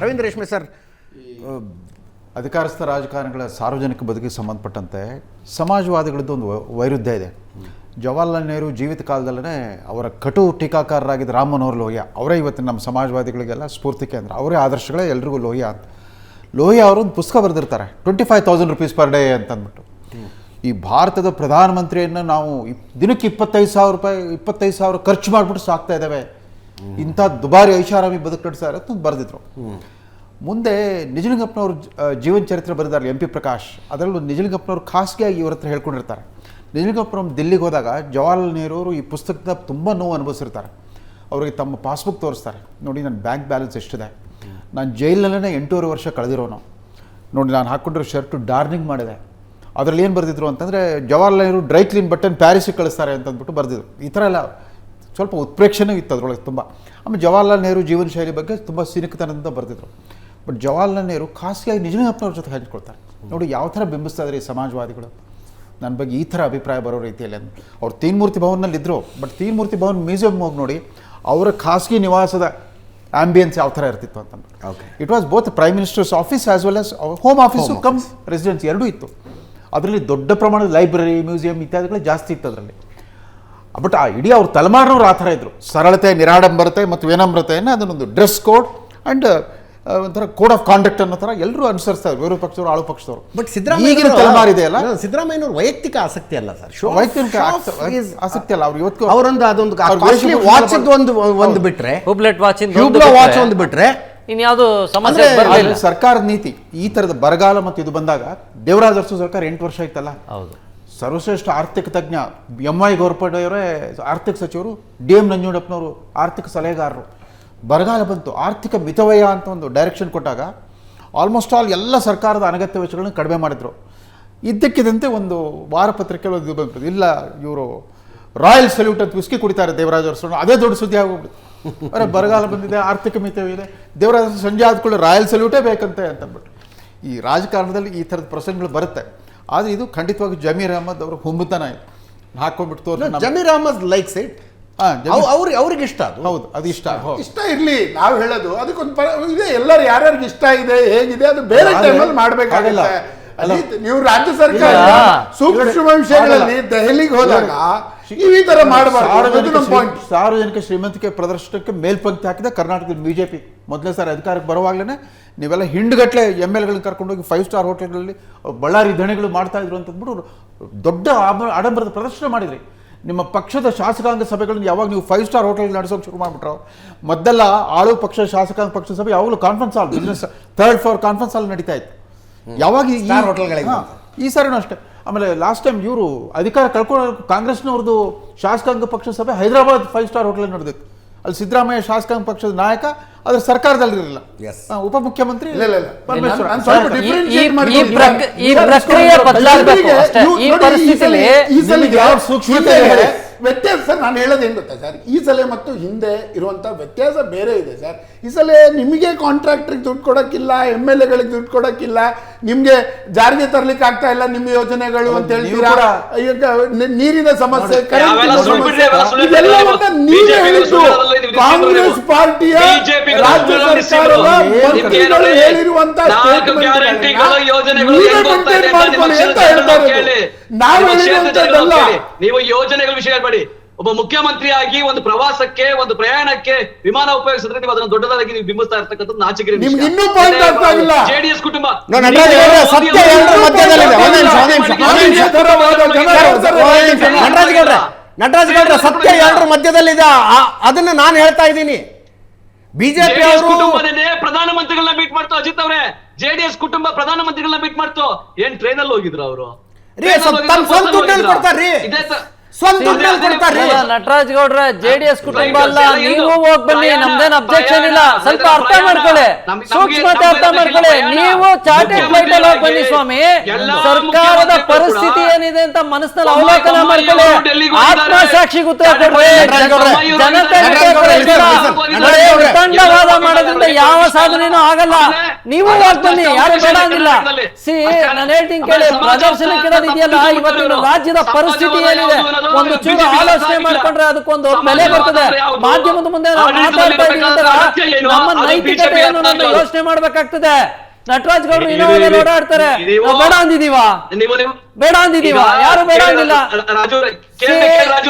ರವೀಂದ್ರ ರೇಷ್ಮೆ ಸರ್, ಅಧಿಕಾರಸ್ಥ ರಾಜಕಾರಣಿಗಳ ಸಾರ್ವಜನಿಕ ಬದುಕಿಗೆ ಸಂಬಂಧಪಟ್ಟಂತೆ ಸಮಾಜವಾದಿಗಳದ್ದು ಒಂದು ವೈರುಧ್ಯ ಇದೆ. ಜವಾಹರ್ಲಾಲ್ ನೆಹರು ಜೀವಿತ ಕಾಲದಲ್ಲೇ ಅವರ ಕಟು ಟೀಕಾಕಾರರಾಗಿದ್ದ ರಾಮ್ ಮನೋಹರ್ ಲೋಹಿಯಾ ಅವರೇ ಇವತ್ತು ನಮ್ಮ ಸಮಾಜವಾದಿಗಳಿಗೆಲ್ಲ ಸ್ಫೂರ್ತಿ ಕೇಂದ್ರ, ಅವರೇ ಆದರ್ಶಗಳೇ ಎಲ್ರಿಗೂ ಲೋಹಿಯಾ ಅಂತ. ಲೋಹಿಯಾ ಅವರು ಒಂದು ಪುಸ್ತಕ ಬರೆದಿರ್ತಾರೆ 25,000 rupees per day ಅಂತಂದ್ಬಿಟ್ಟು. ಈ ಭಾರತದ ಪ್ರಧಾನಮಂತ್ರಿಯನ್ನು ನಾವು ದಿನಕ್ಕೆ 25,000 ಖರ್ಚು ಮಾಡಿಬಿಟ್ಟು ಸಾಕ್ತಾ ಇದ್ದಾವೆ, ಇಂಥ ದುಬಾರಿ ಐಷಾರಾಮಿ ಬದುಕು ನಡೆಸ್ತಾರೆ ಅಂತ ಬರೆದಿದ್ರು. ಮುಂದೆ ನಿಜಲಿಂಗಪ್ಪನವ್ರ ಜೀವನ ಚರಿತ್ರೆ ಬರೆದಾರಲ್ಲ MP ಪ್ರಕಾಶ್, ಅದರಲ್ಲೂ ನಿಜಲಿಂಗಪ್ಪನವ್ರು ಖಾಸಗಿಯಾಗಿ ಇವ್ರ ಹತ್ರ ಹೇಳ್ಕೊಂಡಿರ್ತಾರೆ. ನಿಜಲಿಂಗಪ್ಪನವ್ರು ದಿಲ್ಲಿಗೆ ಹೋದಾಗ ಜವಾಹರ್ಲಾಲ್ ನೆಹರು ಅವರು ಈ ಪುಸ್ತಕದ ತುಂಬ ನೋವು ಅನುಭವಿಸಿರ್ತಾರೆ. ಅವರಿಗೆ ತಮ್ಮ ಪಾಸ್ಬುಕ್ ತೋರಿಸ್ತಾರೆ, ನೋಡಿ ನನ್ನ ಬ್ಯಾಂಕ್ ಬ್ಯಾಲೆನ್ಸ್ ಎಷ್ಟಿದೆ, ನಾನು ಜೈಲಲ್ಲೇ 8.5 ವರ್ಷ ಕಳೆದಿರೋನು, ನೋಡಿ ನಾನು ಹಾಕ್ಕೊಂಡಿರೋ ಶರ್ಟು ಡಾರ್ನಿಂಗ್ ಮಾಡಿದೆ. ಅದರಲ್ಲಿ ಏನು ಬರೆದಿದ್ರು ಅಂತಂದರೆ ಜವಾಹರ್ಲಾಲ್ ನೆಹರು ಡ್ರೈ ಕ್ಲೀನ್ ಬಟ್ಟೆನ ಪ್ಯಾರಿಸಿಗೆ ಕಳಿಸ್ತಾರೆ ಅಂತಂದ್ಬಿಟ್ಟು ಬರೆದಿದ್ರು. ಈ ಥರ ಎಲ್ಲ ಸ್ವಲ್ಪ ಉತ್ಪ್ರೇಕ್ಷಣೆ ಇತ್ತು ಅದರೊಳಗೆ ತುಂಬ. ಆಮೇಲೆ ಜವಾಹರ್ಲಾಲ್ ನೆಹರು ಜೀವನ ಶೈಲಿ ಬಗ್ಗೆ ತುಂಬ ಸಿನಿಕತನದಿಂದ ಬರೆದಿದ್ರು. ಬಟ್ ಜವಾಹರ್ಲಾಲ್ ನೆಹರು ಖಾಸಗಿಯಾಗಿ ನಿಜಲಿಂಗಪ್ಪನವ್ರ ಜೊತೆ ಹಂಚ್ಕೊಳ್ತಾರೆ. ನೋಡಿ ಯಾವ ಥರ ಬಿಂಬಿಸ್ತಾ ಇದ್ದಾರೆ ಈ ಸಮಾಜವಾದಿಗಳು, ನನ್ನ ಬಗ್ಗೆ ಈ ಥರ ಅಭಿಪ್ರಾಯ ಬರೋ ರೀತಿಯಲ್ಲಿ ಅಂತ. ಅವ್ರು ತೀನ್ಮೂರ್ತಿ ಭವನಲ್ಲಿ ಇದ್ದರು, ಬಟ್ ತೀನ್ಮೂರ್ತಿ ಭವನ್ ಮ್ಯೂಸಿಯಂ ಹೋಗಿ ನೋಡಿ ಅವರ ಖಾಸಗಿ ನಿವಾಸದ ಆಂಬಿಯನ್ಸ್ ಯಾವ ಥರ ಇರ್ತಿತ್ತು ಅಂತಂದು. It was both prime ministers office as well as home office come residency ಎರಡೂ ಇತ್ತು. ಅದರಲ್ಲಿ ದೊಡ್ಡ ಪ್ರಮಾಣದ ಲೈಬ್ರರಿ, ಮ್ಯೂಸಿಯಂ ಇತ್ಯಾದಿಗಳು ಜಾಸ್ತಿ ಇತ್ತು ಅದರಲ್ಲಿ. ಬಟ್ ಆ ಇಡೀ ಅವ್ರ ತಲೆಮಾರಿನವ್ರು ಆ ಥರ ಇದ್ದರು, ಸರಳತೆ, ನಿರಾಡಂಬರತೆ ಮತ್ತು ವಿನಮ್ರತೆಯನ್ನು ಅದನ್ನೊಂದು ಡ್ರೆಸ್ ಕೋಡ್ ಆ್ಯಂಡ್ ಒಂಥರ ಕೋಡ್ ಆಫ್ ಕಾಂಡಕ್ಟ್ ಅನ್ನೋ ಥರ ಎಲ್ಲರೂ ಅನುಸರಿಸ್ತಾರೆ, ವಿರೋಧ ಪಕ್ಷದವರು, ಆಳು ಪಕ್ಷದವರು. ಬಟ್ ಈಗಿನ ತಲೆಮಾರು ಇದೆಯಲ್ಲ, ಸಿದ್ದರಾಮಯ್ಯನವ್ರ ವೈಯಕ್ತಿಕ ಆಸಕ್ತಿ ಅಲ್ಲ ಸರ್, ವೈಯಕ್ತಿಕ ಆಸಕ್ತಿ ಅಲ್ಲ. ಅವ್ರು ಇವತ್ತು ಅವರೊಂದು ಅದೊಂದು ವಾಚ್ ಒಂದು ಬಿಟ್ರೆ, ಹುಬ್ಲೆಟ್ ವಾಚ್ ಒಂದು ಬಿಟ್ರೆ ಇನ್ಯಾವುದು ಸಮಸ್ಯೆ ಬರಲಿಲ್ಲ. ಸರ್ಕಾರದ ನೀತಿ ಈ ಥರದ ಬರಗಾಲ ಮತ್ತು ಇದು ಬಂದಾಗ ದೇವರಾಜ ಅರಸು ಸರ್ಕಾರ 8 ವರ್ಷ ಇತ್ತಲ್ಲ, ಹೌದು, ಸರ್ವಶ್ರೇಷ್ಠ ಆರ್ಥಿಕ ತಜ್ಞ MY ಗೋರ್ಪಡೆಯವರೇ ಆರ್ಥಿಕ ಸಚಿವರು, DM ನಂಜುಂಡಪ್ಪನವರು ಆರ್ಥಿಕ ಸಲಹೆಗಾರರು. ಬರಗಾಲ ಬಂತು, ಆರ್ಥಿಕ ಮಿತವ್ಯಯ ಅಂತ ಒಂದು ಡೈರೆಕ್ಷನ್ ಕೊಟ್ಟಾಗ ಆಲ್ಮೋಸ್ಟ್ ಆಲ್ ಎಲ್ಲ ಸರ್ಕಾರದ ಅನಗತ್ಯ ವೆಚ್ಚಗಳನ್ನು ಕಡಿಮೆ ಮಾಡಿದ್ರು. ಇದ್ದಕ್ಕಿದ್ದಂತೆ ಒಂದು ವಾರಪತ್ರಿಕೆಯಲ್ಲಿ ಇದು ಬಂತು, ಇಲ್ಲ ಇವರು ರಾಯಲ್ ಸಲ್ಯೂಟ್ ಅಂತ ವಿಸ್ಕಿ ಕುಡಿತಾರೆ ದೇವರಾಜ ಅರಸು, ಅದೇ ದೊಡ್ಡ ಸುದ್ದಿ ಆಗೋಗ್ಬಿಡ್ತು. ಅರೆ ಬರಗಾಲ ಬಂದಿದೆ, ಆರ್ಥಿಕ ಮಿತವ್ಯಯ ಇದೆ, ದೇವರಾಜ ಅರಸು ಸಂಜೆ ಆದ್ಕೊಳ್ಳಿ ರಾಯಲ್ ಸಲ್ಯೂಟೇ ಬೇಕಂತೆ ಅಂತಂದ್ಬಿಟ್ಟು. ಈ ರಾಜಕಾರಣದಲ್ಲಿ ಈ ಥರದ ಪ್ರಸಂಗಗಳು ಬರುತ್ತೆ. ಆದರೆ ಇದು ಖಂಡಿತವಾಗಿ ಜಮೀರ್ ಅಹಮದ್ ಅವರು ಹುಂಬುತನ ಹಾಕೊಂಡ್ಬಿಟ್ಟು ತೋರಿಸ. ಜಮೀರ್ ಅಹಮದ್ ಲೈಕ್ಸ್ ಇಟ್, ಅವ್ರಿಗೆ ಇಷ್ಟ ಅದು. ಹೌದು, ಅದು ಇಷ್ಟ ಇರ್ಲಿ. ನಾವು ಹೇಳೋದು ಅದಕ್ಕೊಂದು ಇದೆ, ಎಲ್ಲರೂ ಯಾರ್ಯಾರಿಗೆ ಇಷ್ಟ ಇದೆ ಹೇಗಿದೆ ಅದು ಬೇರೆ ಟೈಮಲ್ಲಿ ಮಾಡ್ಬೇಕಾಗಿಲ್ಲ. ನೀವು ರಾಜ್ಯ ಸರ್ಕಾರ ಸೂಕ್ಷ್ಮ ವಿಷಯಗಳಲ್ಲಿ ದೆಹಲಿಗೆ ಹೋದಾಗ ಈ ತರ ಮಾಡಬಾರ್ದು. ಸಾರ್ವಜನಿಕ ಶ್ರೀಮಂತಿಕೆ ಪ್ರದರ್ಶನಕ್ಕೆ ಮೇಲ್ಪಂಕ್ತಿ ಹಾಕಿದ ಕರ್ನಾಟಕದ BJP ಮೊದಲನೇ ಸಾರಿ ಅಧಿಕಾರಕ್ಕೆ ಬರುವಾಗಲೇ ನೀವೆಲ್ಲ ಹಿಂಡ್ಗಟ್ಲೆ MLಗಳನ್ನ ಕರ್ಕೊಂಡೋಗಿ 5 ಸ್ಟಾರ್ ಹೋಟೆಲ್ಗಳಲ್ಲಿ ಬಳ್ಳಾರಿ ದಣಿಗಳು ಮಾಡ್ತಾ ಇದ್ರು ಅಂತಂದ್ಬಿಟ್ಟು ದೊಡ್ಡ ಆಡಂಬರದ ಪ್ರದರ್ಶನ ಮಾಡಿದ್ರಿ. ನಿಮ್ಮ ಪಕ್ಷದ ಶಾಸಕಾಂಗ ಸಭೆಗಳನ್ನು ಯಾವಾಗ ನೀವು 5 ಸ್ಟಾರ್ ಹೋಟೆಲ್ ನಡೆಸೋಕೆ ಶುರು ಮಾಡಿಬಿಟ್ರೋ, ಮೊದಲೆಲ್ಲ ಆಳು ಪಕ್ಷ ಶಾಸಕಾಂಗ ಪಕ್ಷ ಸಭೆ ಯಾವಾಗಲೂ conference hall, business 3rd floor conference hall ನಡೀತಾ ಇತ್ತು. ಯಾವಾಗ ಈ ಸಾರಿನೂ ಅಷ್ಟೇ. ಆಮೇಲೆ ಲಾಸ್ಟ್ ಟೈಮ್ ಇವರು ಅಧಿಕಾರ ಕಳ್ಕೊಳ್ಳೋ ಕಾಂಗ್ರೆಸ್ನವ್ರದ್ದು ಶಾಸಕಾಂಗ ಪಕ್ಷ ಸಭೆ ಹೈದರಾಬಾದ್ 5 ಸ್ಟಾರ್ ಹೋಟೆಲ್ ನಡೆದಿತ್ತು. ಅಲ್ಲಿ ಸಿದ್ದರಾಮಯ್ಯ ಶಾಸಕಾಂಗ ಪಕ್ಷದ ನಾಯಕ, ಅದ್ರ ಸರ್ಕಾರದಲ್ಲಿ ಇರಲಿಲ್ಲ, ಉಪಮುಖ್ಯಮಂತ್ರಿ. ವ್ಯತ್ಯಾಸ ನಾನು ಹೇಳೋದೇನು ಗೊತ್ತಾ ಸರ್, ಈ ಸಲ ಮತ್ತು ಹಿಂದೆ ಇರುವಂತ ವ್ಯತ್ಯಾಸ ಬೇರೆ ಇದೆ ಸರ್. ಈ ಸಲ ನಿಮಗೆ ಕಾಂಟ್ರಾಕ್ಟರ್ಗೆ ದುಡ್ಡು ಕೊಡೋಕ್ಕಿಲ್ಲ, MLAಗಳಿಗೆ ದುಡ್ಡು ಕೊಡೋಕ್ಕಿಲ್ಲ, ನಿಮ್ಗೆ ಜಾರಿಗೆ ತರ್ಲಿಕ್ಕೆ ಆಗ್ತಾ ಇಲ್ಲ ನಿಮ್ಮ ಯೋಜನೆಗಳು ಅಂತ ಹೇಳ್ತೀರಾ. ಈಗ ನೀರಿನ ಸಮಸ್ಯೆ, ಇದೆಲ್ಲವನ್ನ ನೀವೇ ಹೇಳಿದ್ದು. ಕಾಂಗ್ರೆಸ್ ಪಾರ್ಟಿಯ ರಾಜ್ಯ ಸರ್ಕಾರದ ಮಂತ್ರಿಗಳು ಹೇಳಿರುವಂತ ನಾವು ಹೇಳಿರುವಂತದ್ದಲ್ಲ. ನೀವು ಯೋಜನೆಗಳ ವಿಷಯ ಮಾಡಿ, ಒಬ್ಬ ಮುಖ್ಯಮಂತ್ರಿಯಾಗಿ ಒಂದು ಪ್ರವಾಸಕ್ಕೆ, ಒಂದು ಪ್ರಯಾಣಕ್ಕೆ ವಿಮಾನ ಉಪಯೋಗಿಸಿದ್ರೆ ನೀವು ಅದನ್ನು ದೊಡ್ಡದಾಗಿ ನೀವು ಬಿಂಬಿಸ್ತಾ ಇರ್ತಕ್ಕಂಥದ್ದು ನಾಚಿಕೆ. ಇನ್ನೂ ಪಾಯಿಂಟ್ ಆಗ್ತಾ ಇಲ್ಲ. JDS ಕುಟುಂಬ ನಟರಾಜ್ ಗೌಡ್ರ ಸತ್ಯ ಎಲ್ಲರ ಮಧ್ಯದಲ್ಲಿದೆ, ಅದನ್ನ ನಾನು ಹೇಳ್ತಾ ಇದ್ದೀನಿ. ಬಿಜೆಪಿ ಕುಟುಂಬನೇ ಪ್ರಧಾನಮಂತ್ರಿಗಳನ್ನ ಮೀಟ್ ಮಾಡ್ತು. ಅಜಿತ್ ಅವರೇ, JDS ಕುಟುಂಬ ಪ್ರಧಾನಮಂತ್ರಿಗಳನ್ನ ಮೀಟ್ ಮಾಡ್ತು. ಏನ್ ಟ್ರೈನ್ ಅಲ್ಲಿ ಹೋಗಿದ್ರು ಅವರು? ನಟರಾಜ್ ಗೌಡ್ರ JDS ಕುಟುಂಬ ಅಲ್ಲ, ನೀವು ಹೋಗಿ ಬನ್ನಿ, ನಮ್ದೇನ್ ಅಬ್ಜೆಕ್ಷನ್ ಇಲ್ಲ. ಸ್ವಲ್ಪ ಅರ್ಥ ಮಾಡ್ಕೊಳ್ಳಿ, ಸೂಕ್ಷ್ಮತೆ ಅರ್ಥ ಮಾಡ್ಕೊಳ್ಳಿ. ನೀವು ಚಾರ್ಟೆಡ್ ಫ್ಲೈಟ್ ಅಲ್ಲಿ ಹೋಗಿ ಬನ್ನಿ ಸ್ವಾಮಿ. ಸರ್ಕಾರದ ಪರಿಸ್ಥಿತಿ ಏನಿದೆ ಅಂತ ಮನಸ್ಸಿನಲ್ಲಿ ಅವಲೋಕನ ಮಾಡ್ಕೊಳ್ಳಿ, ಆತ್ಮಸಾಕ್ಷಿಗೆ ಉತ್ತರ ಕೊಡ್ರಿ. ಜನತೆ ವಿತಂಡವಾದ ಮಾಡೋದ್ರಿಂದ ಯಾವ ಸಾಧನೆನೂ ಆಗಲ್ಲ. ನೀವು ಹೋಗಿ ಬನ್ನಿ, ಯಾರು ಬೇಡ ಅಂದಿಲ್ಲ. ನಾನು ಹೇಳ್ತೀನಿ ಕೇಳಿ, ಪ್ರದರ್ಶನಕ್ಕೆ ಇದೆಯಲ್ಲ, ಇವತ್ತಿನ ರಾಜ್ಯದ ಪರಿಸ್ಥಿತಿ ಏನಿದೆ ಒಂದು ಚೂರು ಆಲೋಚನೆ ಮಾಡ್ಕೊಂಡ್ರೆ ಅದಕ್ಕೊಂದು ಬೆಲೆ ಬರ್ತದೆ. ಮಾಧ್ಯಮದ ಮುಂದೆ ನಾವು ಮಾತಾಡ್ತಾ ಇದೀವಿ, ನಮ್ಮ ನೈತಿಕತೆಯನ್ನು ನಾವು ಯೋಚನೆ ಮಾಡ್ಬೇಕಾಗ್ತದೆ. ನಟರಾಜ್ ಗೌಡ್ರು ಇನ್ನೊಂದು ಓಡಾಡ್ತಾರೆ, ನಾವು ಬೇಡ ಅಂದಿದೀವ? ಬೇಡ ಅಂದಿದೀವ? ಯಾರು ಬೇಡ ಅಂದಿಲ್ಲ.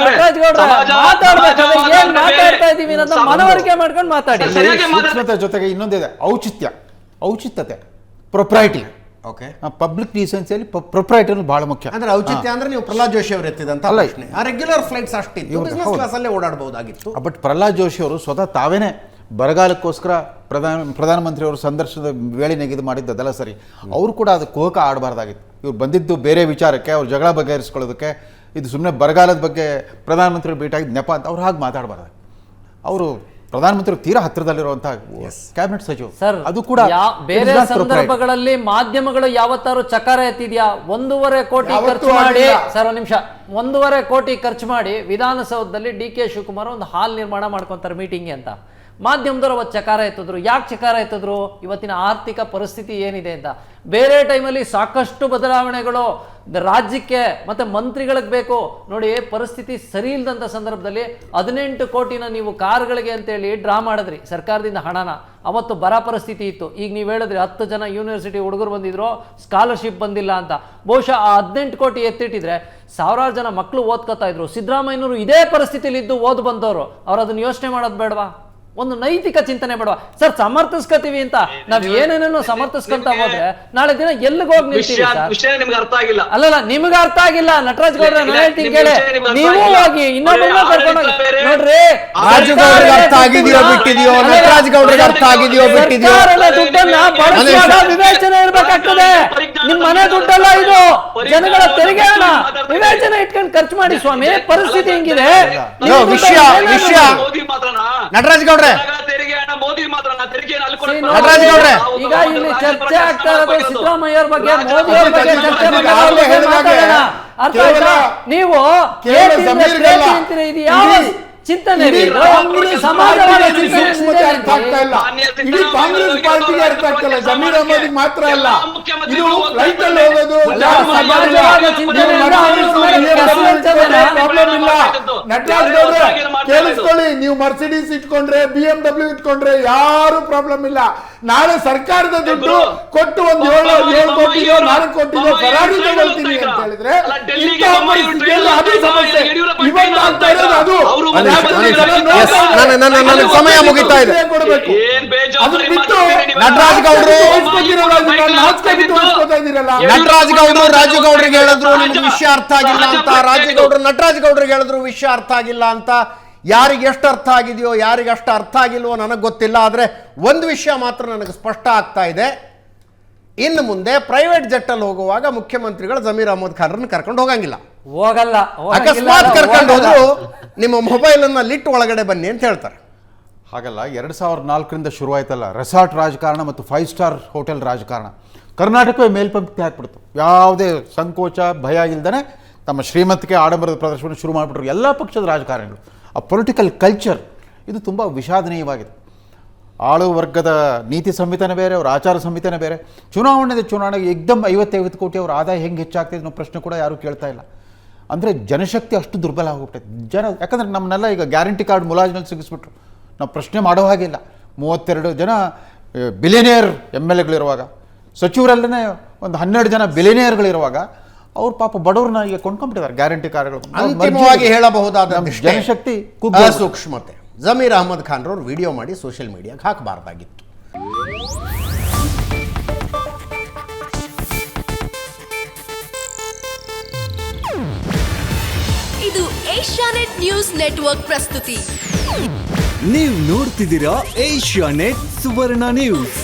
ನಟರಾಜ್ ಗೌಡ್ರು ಮಾತಾಡ್ಬೇಕಾದ್ರೆ ಏನ್ ಮಾತಾಡ್ತಾ ಇದೀವಿ ಅನ್ನೋದನ್ನ ಮನವರಿಕೆ ಮಾಡ್ಕೊಂಡು ಮಾತಾಡಿ. ಸೂಕ್ಷ್ಮತೆ ಜೊತೆಗೆ ಇನ್ನೊಂದಿದೆ, ಔಚಿತ್ಯತೆ, ಪ್ರೊಪ್ರೈಟಿ. ಓಕೆ, ಪಬ್ಲಿಕ್ ಡೀಸೆನ್ಸಿಯಲ್ಲಿ ಪ್ರೊಪ್ರೈಟಿ ಬಹಳ ಮುಖ್ಯ. ಅಂದ್ರೆ ಔಚಿತ್ಯ ಅಂದ್ರೆ ನೀವು ಪ್ರಹ್ಲಾದ್ ಜೋಶಿ ಅವರು ಎತ್ತಿದಂತ ಅಲ್ಲ, ಪ್ರಶ್ನೆ. ಆ ರೆಗ್ಯುಲರ್ ಫ್ಲೈಟ್ಸ್ ಅಷ್ಟಿತ್ತು, ಬಿಸಿನೆಸ್ ಕ್ಲಾಸ್ ಅಲ್ಲೇ ಓಡಾಡಬಹುದಾಗಿತ್ತು. ಬಟ್ ಪ್ರಹ್ಲಾದ್ ಜೋಶಿ ಅವರು ಸ್ವತಃ ತಾವೇನೆ ಬರಗಾಲಕ್ಕೋಸ್ಕರ ಪ್ರಧಾನಮಂತ್ರಿಯವರು ಸಂದರ್ಶನದ ವೇಳೆ ನಿಗದಿ ಮಾಡಿದ್ದದಲ್ಲ ಸರಿ. ಅವರು ಕೂಡ ಅದು ಕೋಕ ಆಡಬಾರ್ದಾಗಿತ್ತು. ಇವ್ರು ಬಂದಿದ್ದು ಬೇರೆ ವಿಚಾರಕ್ಕೆ, ಅವ್ರ ಜಗಳ ಬಗೆಹರಿಸ್ಕೊಳ್ಳೋದಕ್ಕೆ. ಇದು ಸುಮ್ಮನೆ ಬರಗಾಲದ ಬಗ್ಗೆ ಪ್ರಧಾನಮಂತ್ರಿ ಭೇಟಿಯಾಗಿದ್ದು ನೆಪ ಅಂತ ಅವ್ರು ಹಾಗೆ ಮಾತಾಡಬಾರ್ದು. ಅವರು ಪ್ರಧಾನಮಂತ್ರಿ ತೀರಾ ಹತ್ತಿರದಲ್ಲಿರುವಂಥ ಕ್ಯಾಬಿನೆಟ್ ಸಚಿವ ಸರ್. ಅದು ಕೂಡ ಬೇರೆ ಸಂದರ್ಭಗಳಲ್ಲಿ ಮಾಧ್ಯಮಗಳು ಯಾವತ್ತಾರು ಚಕಾರ ಎತ್ತಿದ್ಯಾ? 1.5 ಕೋಟಿ ಖರ್ಚು ಮಾಡಿ ಸರ್, ಒಂದು ನಿಮಿಷ, 1.5 ಕೋಟಿ ಖರ್ಚು ಮಾಡಿ ವಿಧಾನಸೌಧದಲ್ಲಿ DK ಶಿವಕುಮಾರ್ ಒಂದು ಹಾಲ್ ನಿರ್ಮಾಣ ಮಾಡ್ಕೊಂತಾರೆ ಮೀಟಿಂಗ್ಗೆ ಅಂತ. ಮಾಧ್ಯಮದವರು ಅವತ್ತು ಚಕಾರ ಎತ್ತಿದ್ರು. ಯಾಕೆ ಚಕಾರ ಎತ್ತಿದ್ರು? ಇವತ್ತಿನ ಆರ್ಥಿಕ ಪರಿಸ್ಥಿತಿ ಏನಿದೆ ಅಂತ. ಬೇರೆ ಟೈಮಲ್ಲಿ ಸಾಕಷ್ಟು ಬದಲಾವಣೆಗಳು ರಾಜ್ಯಕ್ಕೆ ಮತ್ತೆ ಮಂತ್ರಿಗಳಿಗೆ ಬೇಕು ನೋಡಿ. ಪರಿಸ್ಥಿತಿ ಸರಿ ಇಲ್ಲದಂಥ ಸಂದರ್ಭದಲ್ಲಿ 18 ಕೋಟಿನ ನೀವು ಕಾರ್ಗಳಿಗೆ ಅಂತೇಳಿ ಡ್ರಾ ಮಾಡಿದ್ರಿ ಸರ್ಕಾರದಿಂದ ಹಣನ. ಅವತ್ತು ಬರ ಪರಿಸ್ಥಿತಿ ಇತ್ತು. ಈಗ ನೀವು ಹೇಳಿದ್ರಿ 10 ಜನ ಯೂನಿವರ್ಸಿಟಿ ಹುಡುಗರು ಬಂದಿದ್ರು, ಸ್ಕಾಲರ್ಶಿಪ್ ಬಂದಿಲ್ಲ ಅಂತ. ಬಹುಶಃ ಆ 18 ಕೋಟಿ ಎತ್ತಿಟ್ಟಿದ್ರೆ ಸಾವಿರಾರು ಜನ ಮಕ್ಕಳು ಓದ್ಕೋತಾ ಇದ್ರು. ಸಿದ್ದರಾಮಯ್ಯನವರು ಇದೇ ಪರಿಸ್ಥಿತಿಲಿ ಇದ್ದು ಓದ್ ಬಂದವರು, ಅವ್ರು ಅದನ್ನ ಯೋಚನೆ ಮಾಡೋದು ಬೇಡವಾ? ಒಂದು ನೈತಿಕ ಚಿಂತನೆ ಬೇಡವಾ ಸರ್? ಸಮರ್ಥಿಸ್ಕೊತೀವಿ ಅಂತ ನಾವ್ ಏನೇನೋ ಸಮರ್ಥಿಸ್ಕೊಂತ ಹೋದ್ರೆ ನಾಳೆ ದಿನ ಎಲ್ಲಿಗೆ ಹೋಗಿ ನಿಲ್ತೀವಿ ಸರ್? ನಿಮ್ಗೆ ಅರ್ಥ ಆಗಿಲ್ಲ. ಅಲ್ಲಲ್ಲ, ನಿಮ್ಗೆ ಅರ್ಥ ಆಗಿಲ್ಲ. ನಟರಾಜ್ ಗೌಡ್ರ ನಾನು ಹೇಳ್ತೀನಿ ಕೇಳಿ, ನೀವು ಹೋಗಿ ಇನ್ನೊಬ್ಬರನ್ನ ಕರ್ಕೊಂಡು ನೋಡ್ರಿ. ರಾಜಗೌಡ್ರಿಗೆ ಅರ್ಥ ಆಗಿದೆಯೋ ಬಿಟ್ಟಿದೆಯೋ, ನಟರಾಜ್ ಗೌಡ್ರಿಗೆ ಅರ್ಥ ಆಗಿದೆಯೋ ಬಿಟ್ಟಿದೆಯೋ, ದುಡ್ಡನ್ನ ಬಳಸುವಾಗ ವಿವೇಚನೆ ಇರ್ಬೇಕಾಗ್ತದೆ. ನಿಮ್ ಮನೆ ದುಡ್ಡಲ್ಲ ಇದು, ಜನಗಳ ತೆರಿಗೆ ಹಣ. ವಿವೇಚನೆ ಇಟ್ಕೊಂಡು ಖರ್ಚು ಮಾಡಿ ಸ್ವಾಮಿ. ಪರಿಸ್ಥಿತಿ ಹಿಂಗಿದೆ. ವಿಷಯ ನಟರಾಜ್ ಗೌಡ್ರೆ, ಈಗ ಇಲ್ಲಿ ಚರ್ಚೆ ಆಗ್ತಾ ಇರೋದು ಸಿದ್ದರಾಮಯ್ಯ ಅವ್ರ ಬಗ್ಗೆ, ಮೋದಿ ಅವ್ರ ಬಗ್ಗೆ ಚರ್ಚೆ ಮಾತಾಡೋಣ. ಅರ್ಥ ಆಯ್ತಾ? ನೀವು ಇದು ಯಾವ ಚಿಂತನೆ? ಸಮಾಜವಾದ ಸೂಕ್ಷ್ಮತೆ ಅರ್ಥ ಆಗ್ತಾ ಇಲ್ಲ. ಇಡೀ ಕಾಂಗ್ರೆಸ್ ಪಾರ್ಟಿಗೆ ಅರ್ಥ ಆಗ್ತಲ್ಲ, ಜಮೀರ್ ಅಹಮದ್ ಮಾತ್ರ ಅಲ್ಲ. ಇದು ರೈಟ್ ಅಲ್ಲಿ ಹೋಗೋದು ಸಮಾಜವಾದ ಚಿಂತನೆ ಪ್ರಾಬ್ಲಮ್ ಇಲ್ಲ. ನಟರಾಜ್ ಗೌಡ್ರೆ ಕೇಳಿಸ್ಕೊಳ್ಳಿ, ನೀವು ಮರ್ಸಿಡೀಸ್ ಇಟ್ಕೊಂಡ್ರೆ, BMW ಇಟ್ಕೊಂಡ್ರೆ ಯಾರು ಪ್ರಾಬ್ಲಮ್ ಇಲ್ಲ. ನಾಳೆ ಸರ್ಕಾರದ ದುಡ್ಡು ಕೊಟ್ಟು ಒಂದು 7 ಕೋಟಿಯೋ 4 ಕೋಟಿಯೋ ಫರಾರಿ ತಗೊಳ್ತೀನಿ ಅಂತ ಹೇಳಿದ್ರೆ ಇಂತಹ ಪರಿಸ್ಥಿತಿಯಲ್ಲಿ ಅದು ಸಮಸ್ಯೆ. ಇವತ್ತು ಆಗ್ತಾ ಇರೋದು ಅದು. ನನ್ನ ಸಮಯ ಮುಗಿತಾ ಇದೆ. ನಟರಾಜ್ ಗೌಡ್ರು ನಟರಾಜ್ ಗೌಡ್ರು ರಾಜಗೌಡ್ರಿಗೆ ಹೇಳಿದ್ರು ನಿಮ್ಗೆ ವಿಷಯ ಅರ್ಥ ಆಗಿಲ್ಲ ಅಂತ. ರಾಜಗೌಡ್ರು ನಟರಾಜ್ ಗೌಡ್ರಿಗೆ ಹೇಳಿದ್ರು ವಿಷಯ ಅರ್ಥ ಆಗಿಲ್ಲ ಅಂತ. ಯಾರಿಗೆ ಎಷ್ಟು ಅರ್ಥ ಆಗಿದೆಯೋ ಯಾರಿಗೆ ಅಷ್ಟು ಅರ್ಥ ಆಗಿಲ್ವೋ ನನಗೆ ಗೊತ್ತಿಲ್ಲ. ಆದರೆ ಒಂದು ವಿಷಯ ಮಾತ್ರ ನನಗೆ ಸ್ಪಷ್ಟ ಆಗ್ತಾ ಇದೆ, ಇನ್ನು ಮುಂದೆ ಪ್ರೈವೇಟ್ ಜೆಟ್ಟಲ್ಲಿ ಹೋಗುವಾಗ ಮುಖ್ಯಮಂತ್ರಿಗಳು ಜಮೀರ್ ಅಹಮದ್ ಖಾನ್ರನ್ನ ಕರ್ಕೊಂಡು ಹೋಗಂಗಿಲ್ಲ. ಹೋಗಲ್ಲ. ಅಕಸ್ಮಾತ್ ಕರ್ಕೊಂಡು ಹೋದ್ರು ನಿಮ್ಮ ಮೊಬೈಲ್ ಅನ್ನ ಲಿಟ್ ಒಳಗಡೆ ಬನ್ನಿ ಅಂತ ಹೇಳ್ತಾರೆ. ಹಾಗಲ್ಲ, 2004ರಿಂದ ಶುರುವಾಯ್ತಲ್ಲ ರೆಸಾರ್ಟ್ ರಾಜಕಾರಣ ಮತ್ತು 5 ಸ್ಟಾರ್ ಹೋಟೆಲ್ ರಾಜಕಾರಣ. ಕರ್ನಾಟಕವೇ ಮೇಲ್ಪಂಕ್ತಿ ಹಾಕ್ಬಿಡ್ತು. ಯಾವುದೇ ಸಂಕೋಚ ಭಯ ಇಲ್ದೇ ತಮ್ಮ ಶ್ರೀಮಂತಿಕೆ ಆಡಂಬರದ ಪ್ರದರ್ಶನ ಶುರು ಮಾಡಿಬಿಟ್ರು ಎಲ್ಲ ಪಕ್ಷದ ರಾಜಕಾರಣಿಗಳು. ಆ ಪೊಲಿಟಿಕಲ್ ಕಲ್ಚರ್ ಇದು ತುಂಬ ವಿಷಾದನೀಯವಾಗಿದೆ. ಆಳು ವರ್ಗದ ನೀತಿ ಸಂಹಿತೆನೇ ಬೇರೆ, ಅವ್ರ ಆಚಾರ ಸಂಹಿತೆನೇ ಬೇರೆ. ಚುನಾವಣೆಗೆ ಏಕ್ದಮ್ 50 ಕೋಟಿ ಅವ್ರ ಆದಾಯ ಹೆಂಗೆ ಹೆಚ್ಚಾಗ್ತಿದೆ ಅನ್ನೋ ಪ್ರಶ್ನೆ ಕೂಡ ಯಾರೂ ಕೇಳ್ತಾ ಇಲ್ಲ. ಅಂದರೆ ಜನಶಕ್ತಿ ಅಷ್ಟು ದುರ್ಬಲ ಆಗೋಗ್ಬಿಟ್ಟೈತೆ. ಯಾಕಂದರೆ ನಮ್ಮನ್ನೆಲ್ಲ ಈಗ ಗ್ಯಾರಂಟಿ ಕಾರ್ಡ್ ಮುಲಾಜಿನಲ್ಲಿ ಸಿಗಿಸ್ಬಿಟ್ರು. ನಾವು ಪ್ರಶ್ನೆ ಮಾಡೋ ಹಾಗಿಲ್ಲ. 32 ಜನ ಬಿಲಿಯನಿಯರ್ MLAಗಳಿರುವಾಗ, ಸಚಿವರಲ್ಲೇ ಒಂದು 12 ಜನ ಬಿಲಿಯನಿಯರ್ಗಳಿರುವಾಗ ಅವ್ರು ಪಾಪ ಬಡವ್ರನ್ನ ಈಗ ಕೊಂಡ್ಕೊಂಡ್ಬಿಟ್ಟಿದ್ದಾರೆ ಗ್ಯಾರಂಟಿ ಕಾರ್ಡ್ಗಳು. ಅಂತಿಮವಾಗಿ ಹೇಳಬಹುದಾದ ಜನಶಕ್ತಿ ಸೂಕ್ಷ್ಮತೆ ಜಮೀರ್ ಅಹಮದ್ ಖಾನ್ರವ್ರು ವಿಡಿಯೋ ಮಾಡಿ ಸೋಷಿಯಲ್ ಮೀಡಿಯಾಗೆ ಹಾಕಬಾರ್ದಾಗಿತ್ತು. ಇದು ಏಷ್ಯಾನೆಟ್ ನ್ಯೂಸ್ ನೆಟ್ವರ್ಕ್ ಪ್ರಸ್ತುತಿ. ನೀವು ನೋಡ್ತಿದ್ದೀರಾ ಏಷ್ಯಾನೆಟ್ ಸುವರ್ಣ ನ್ಯೂಸ್.